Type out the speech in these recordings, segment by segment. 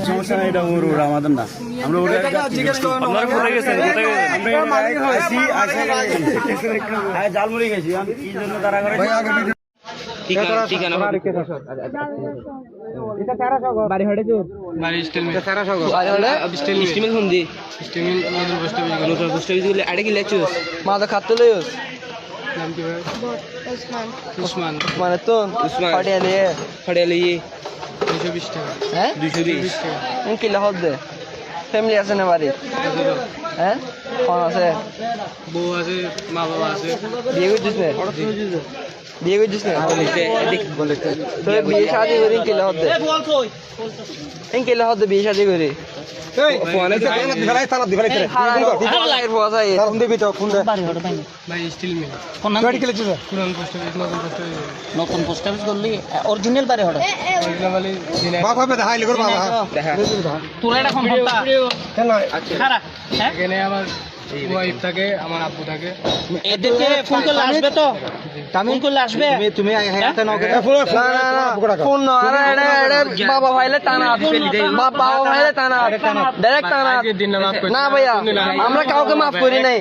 সমস্যা নাই, এটা আমাদের না। আমরা জালমুড়ি গেছি কি জন্য তারা করে ফ্যামিলি আছে না বাড়ি? হ্যাঁ, কোন আছে? বউ আছে, মা বাবা আছে। বিয়ে করছিস না? বিয়ে করছিস না? তোর বিয়ে শাদি করি কিলা হতে? কিলা হতে বিয়ে শাদি করি? নতুন পোস্ট অফিস করলি অরিজিনাল বাড়ি হঠাৎ তোরা এটা এখানে আমার ওয়াইফ থাকে, আমার আব্বু থাকে। এদেরকে ফোন করলে আসবে তো? ফোন করলে আসবে? তুমি ফোন বাবা ভাইলে টানা, বাবা ভাইলে টানা, ডাইরেক্ট টানা। না ভাইয়া, আমরা কাউকে মাফ করি নাই।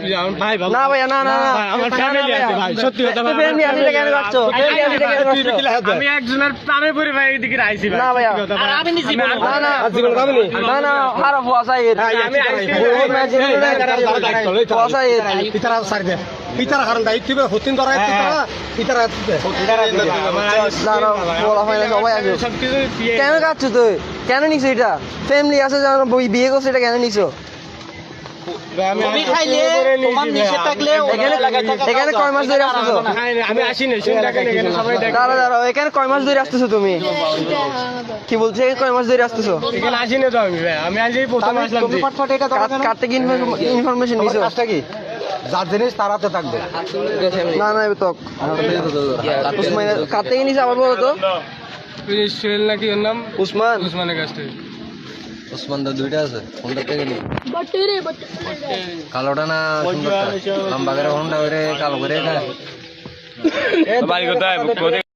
না ভাইয়া, না না আমার ফ্যামিলি আছে ভাই, সত্যি কথা ভাই। আমি একজনের প্রেমে পড়ে ভাই এদিকে আইছি ভাই। না ভাইয়া, আমি নিজে না না না না হারা ফুয়াশা আমি কেন কাটছো তুই? কেন নিছো এটা? ফ্যামিলি আছে জানো, বিয়ে করছো, এটা কেন নিছো? এখানে কয় মাস ধরে আসতেছো? আমি আসি না, দাঁড়া দাঁড়া, এখানে কয় মাস ধরে আসতেছো তুমি? কি বলছো, কয় মাস ধরে আসতেছো? এখানে আসি না তো আমি ভাই, আমি আজ এই প্রথম আসলাম। কাটতে কি ইনফরমেশন নিছো? যার জিনিস তারাতে থাকবে। না না তো কাটতে কি নিছো আবার বলো তো? সোহেল নাকি ওর নাম? উসমান। উসমানের কাছ থেকে। ওসমান দা দুইটা আছে, কোনটা থেকে নি? কালোটা না সুন্দরটা? লম্বা করে কোনটা করে কালো করে?